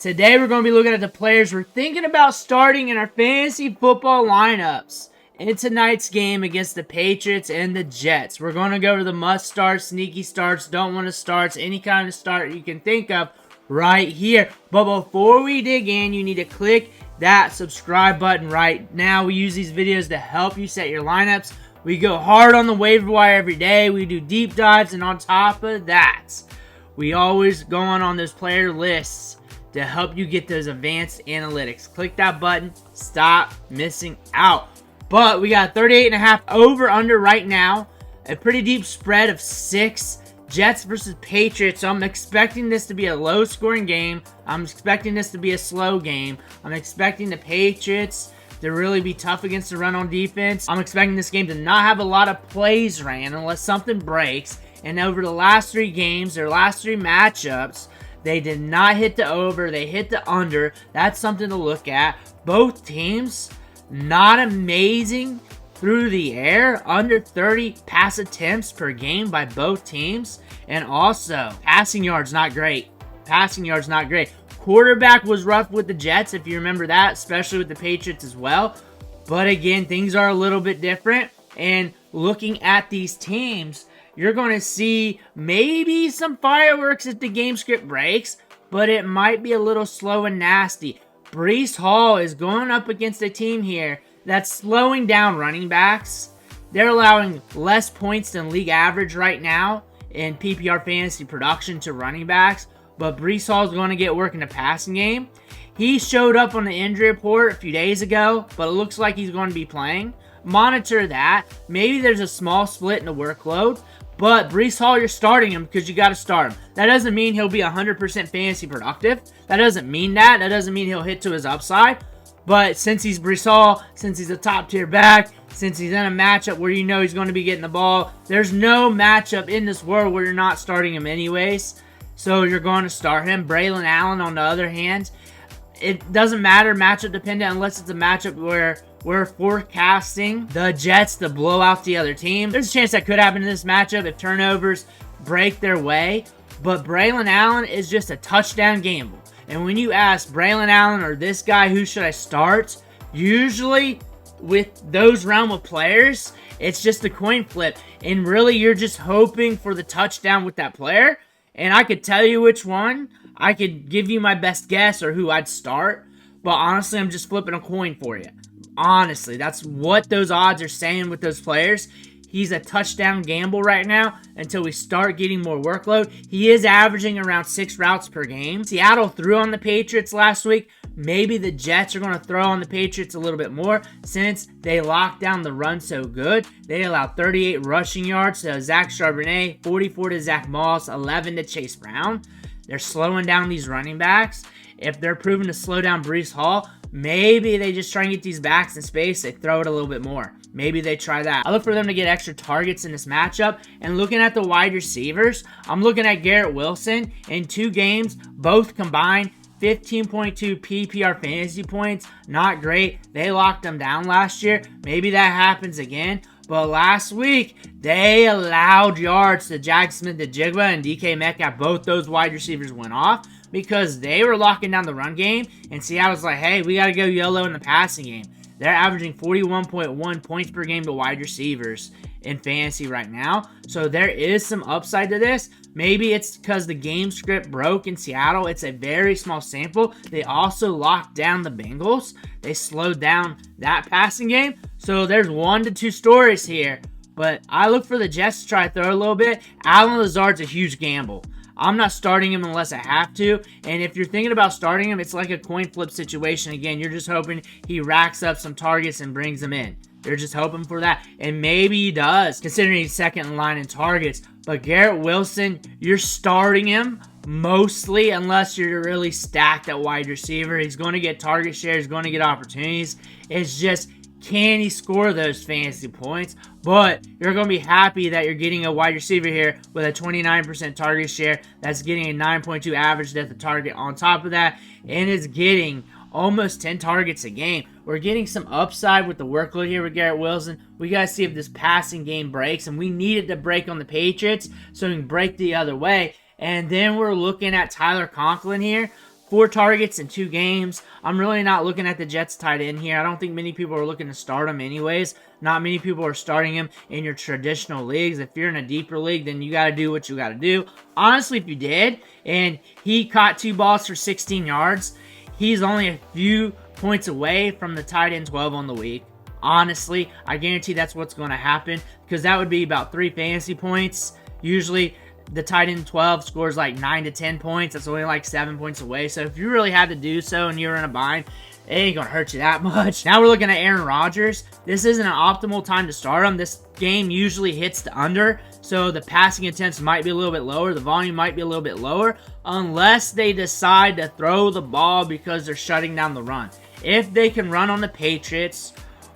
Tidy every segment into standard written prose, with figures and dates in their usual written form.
Today we're going to be looking at the players we're thinking about starting in our fantasy football lineups in tonight's game against the Patriots and the Jets. We're going to go to the must starts, sneaky starts, don't want to starts, any kind of start you can think of right here. But before we dig in, you need to click that subscribe button right now. We use these videos to help you set your lineups. We go hard on the waiver wire every day. We do deep dives, and on top of that, we always go on those player lists to help you get those advanced analytics. Click that button. Stop missing out. But we got 38.5 over under right now. A pretty deep spread of 6. Jets versus Patriots. So I'm expecting this to be a low scoring game. I'm expecting this to be a slow game. I'm expecting the Patriots to really be tough against the run on defense. I'm expecting this game to not have a lot of plays ran unless something breaks. And over the last 3 games, their last 3 matchups, they did not hit the over. They hit the under. That's something to look at. Both teams, not amazing through the air. Under 30 pass attempts per game by both teams. And also, passing yards, not great. Passing yards, not great. Quarterback was rough with the Jets, if you remember that, especially with the Patriots as well. But again, things are a little bit different. And looking at these teams, you're going to see maybe some fireworks if the game script breaks, but it might be a little slow and nasty. Breece Hall is going up against a team here that's slowing down running backs. They're allowing less points than league average right now in PPR fantasy production to running backs, but Breece Hall is going to get work in the passing game. He showed up on the injury report a few days ago, but it looks like he's going to be playing. Monitor that. Maybe there's a small split in the workload, but Breece Hall, you're starting him because you got to start him. That doesn't mean he'll be 100% fantasy productive. That doesn't mean that. That doesn't mean he'll hit to his upside. But since he's Breece Hall, since he's a top-tier back, since he's in a matchup where you know he's going to be getting the ball, there's no matchup in this world where you're not starting him anyways. So you're going to start him. Braelon Allen, on the other hand, it doesn't matter matchup dependent unless it's a matchup where we're forecasting the Jets to blow out the other team. There's a chance that could happen in this matchup if turnovers break their way. But Braelon Allen is just a touchdown gamble. And when you ask Braelon Allen or this guy, who should I start? Usually with those realm of players, it's just a coin flip. And really, you're just hoping for the touchdown with that player. And I could tell you which one. I could give you my best guess or who I'd start. But honestly, I'm just flipping a coin for you. Honestly, that's what those odds are saying with those players. He's a touchdown gamble right now until we start getting more workload. He is averaging around 6 routes per game. Seattle threw on the Patriots last week. Maybe the Jets are going to throw on the Patriots a little bit more since they locked down the run so good. They allowed 38 rushing yards to Zach Charbonnet, 44 to Zach Moss, 11 to Chase Brown. They're slowing down these running backs. If they're proven to slow down Breece Hall, maybe they just try and get these backs in space. They throw it a little bit more. Maybe they try that. I look for them to get extra targets in this matchup. And looking at the wide receivers, I'm looking at Garrett Wilson. In 2 games, both combined, 15.2 PPR fantasy points. Not great. They locked them down last year. Maybe that happens again. But last week, they allowed yards to Jack Smith-Njigba and DK Metcalf. Both those wide receivers went off because they were locking down the run game. And Seattle's like, hey, we got to go yellow in the passing game. They're averaging 41.1 points per game to wide receivers in fantasy right now. So there is some upside to this. Maybe it's because the game script broke in Seattle. It's a very small sample. They also locked down the Bengals. They slowed down that passing game. So there's 1 to 2 stories here. But I look for the Jets to try to throw a little bit. Allen Lazard's a huge gamble. I'm not starting him unless I have to. And if you're thinking about starting him, it's like a coin flip situation. Again, you're just hoping he racks up some targets and brings them in. You're just hoping for that. And maybe he does, considering he's second in line in targets. But Garrett Wilson, you're starting him mostly unless you're really stacked at wide receiver. He's going to get target share. He's going to get opportunities. It's just, can he score those fantasy points? But you're going to be happy that you're getting a wide receiver here with a 29% target share. That's getting a 9.2 average depth of target on top of that. And is getting almost 10 targets a game. We're getting some upside with the workload here with Garrett Wilson. We got to see if this passing game breaks. And we need it to break on the Patriots so we can break the other way. And then we're looking at Tyler Conklin here. 4 targets in 2 games. I'm really not looking at the Jets tight end here. I don't think many people are looking to start him anyways. Not many people are starting him in your traditional leagues. If you're in a deeper league, then you got to do what you got to do. Honestly, if you did, and he caught 2 balls for 16 yards, he's only a few points away from the tight end 12 on the week. Honestly, I guarantee that's what's going to happen, because that would be about 3 fantasy points. Usually, the tight end 12 scores like 9 to 10 points. That's only like 7 points away. So if you really had to do so and you're in a bind, it ain't going to hurt you that much. Now we're looking at Aaron Rodgers. This isn't an optimal time to start him. This game usually hits the under, so the passing attempts might be a little bit lower. The volume might be a little bit lower, unless they decide to throw the ball because they're shutting down the run. If they can run on the Patriots,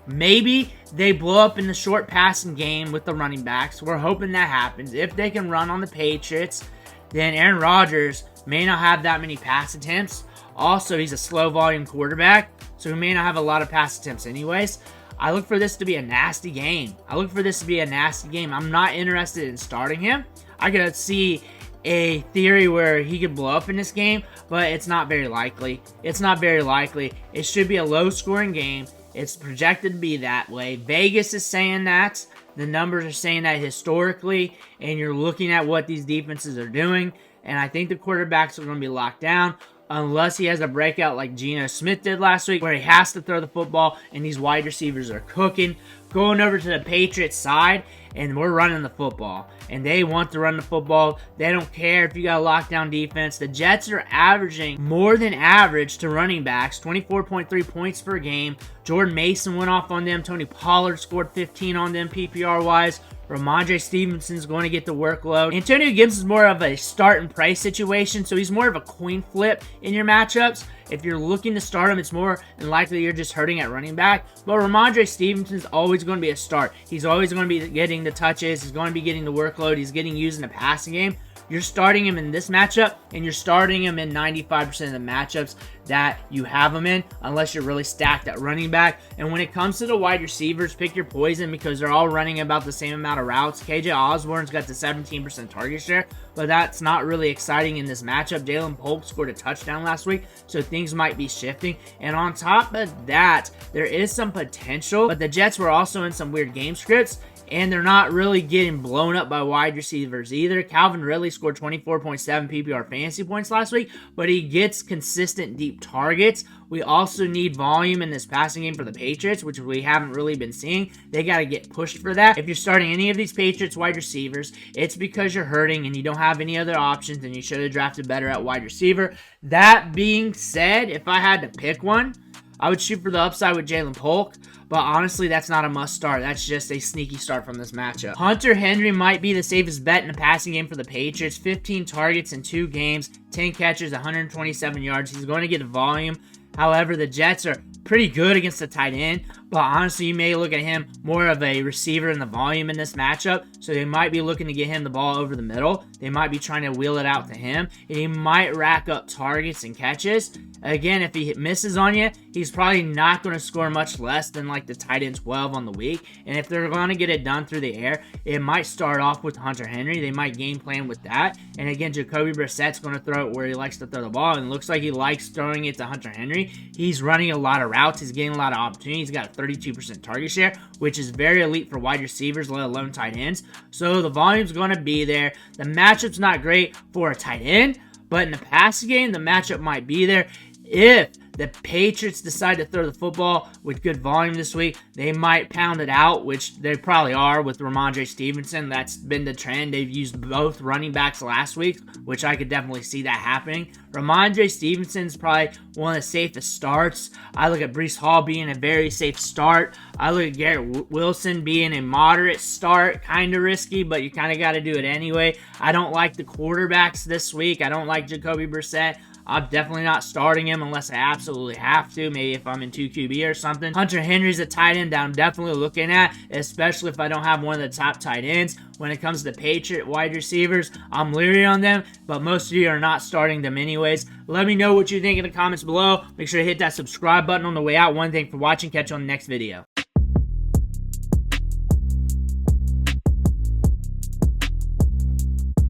maybe they blow up in the short passing game with the running backs. We're hoping that happens. If they can run on the Patriots, then Aaron Rodgers may not have that many pass attempts. Also, he's a slow volume quarterback, so he may not have a lot of pass attempts anyways. I look for this to be a nasty game. I'm not interested in starting him. I could see a theory where he could blow up in this game, but it's not very likely. It should be a low-scoring game. It's projected to be that way. Vegas is saying that. The numbers are saying that historically, and you're looking at what these defenses are doing, and I think the quarterbacks are going to be locked down unless he has a breakout like Geno Smith did last week, where he has to throw the football and these wide receivers are cooking. Going over to the Patriots side, and we're running the football, and they want to run the football. They don't care if you got a lockdown defense. The Jets are averaging more than average to running backs, 24.3 points per game. Jordan Mason went off on them. Tony Pollard scored 15 on them PPR-wise. Rhamondre Stevenson's going to get the workload. Antonio Gibson's more of a start and play situation, so he's more of a coin flip in your matchups. If you're looking to start him, it's more than likely you're just hurting at running back. But Rhamondre Stevenson's always going to be a start. He's always going to be getting the touches. He's going to be getting the workload. He's getting used in the passing game. You're starting him in this matchup, and you're starting him in 95% of the matchups that you have him in, unless you're really stacked at running back. And when it comes to the wide receivers, pick your poison, because they're all running about the same amount of routes. KJ Osborne's got the 17% target share, but that's not really exciting in this matchup. Jalen Polk scored a touchdown last week, so things might be shifting. And on top of that, there is some potential, but the Jets were also in some weird game scripts, and they're not really getting blown up by wide receivers either. Calvin Ridley scored 24.7 PPR fantasy points last week, but he gets consistent deep targets. We also need volume in this passing game for the Patriots, which we haven't really been seeing. They got to get pushed for that. If you're starting any of these Patriots wide receivers, it's because you're hurting and you don't have any other options, and you should have drafted better at wide receiver. That being said, if I had to pick one, I would shoot for the upside with Jalen Polk, but honestly, that's not a must start. That's just a sneaky start from this matchup. Hunter Henry might be the safest bet in the passing game for the Patriots. 15 targets in 2 games, 10 catches, 127 yards. He's going to get volume. However, the Jets are pretty good against the tight end, but honestly, you may look at him more of a receiver in the volume in this matchup, so they might be looking to get him the ball over the middle. They might be trying to wheel it out to him, and he might rack up targets and catches. Again, if he misses on you, he's probably not going to score much less than like the tight end 12 on the week, and if they're going to get it done through the air, it might start off with Hunter Henry. They might game plan with that, and again, Jacoby Brissett's going to throw it where he likes to throw the ball, and it looks like he likes throwing it to Hunter Henry. He's running a lot of routes. He's getting a lot of opportunities. He's got a 32% target share, which is very elite for wide receivers, let alone tight ends. So the volume's going to be there. The matchup's not great for a tight end, but in the passing game, the matchup might be there. If the Patriots decide to throw the football with good volume this week, they might pound it out, which they probably are with Rhamondre Stevenson. That's been the trend. They've used both running backs last week, which I could definitely see that happening. Rhamondre Stevenson's probably one of the safest starts. I look at Breece Hall being a very safe start. I look at Garrett Wilson being a moderate start, kind of risky, but you kind of got to do it anyway. I don't like the quarterbacks this week. I don't like Jacoby Brissett. I'm definitely not starting him unless I absolutely have to. Maybe if I'm in 2QB or something. Hunter Henry's a tight end that I'm definitely looking at, especially if I don't have one of the top tight ends. When it comes to Patriot wide receivers, I'm leery on them, but most of you are not starting them anyways. Let me know what you think in the comments below. Make sure to hit that subscribe button on the way out. One thing for watching. Catch you on the next video.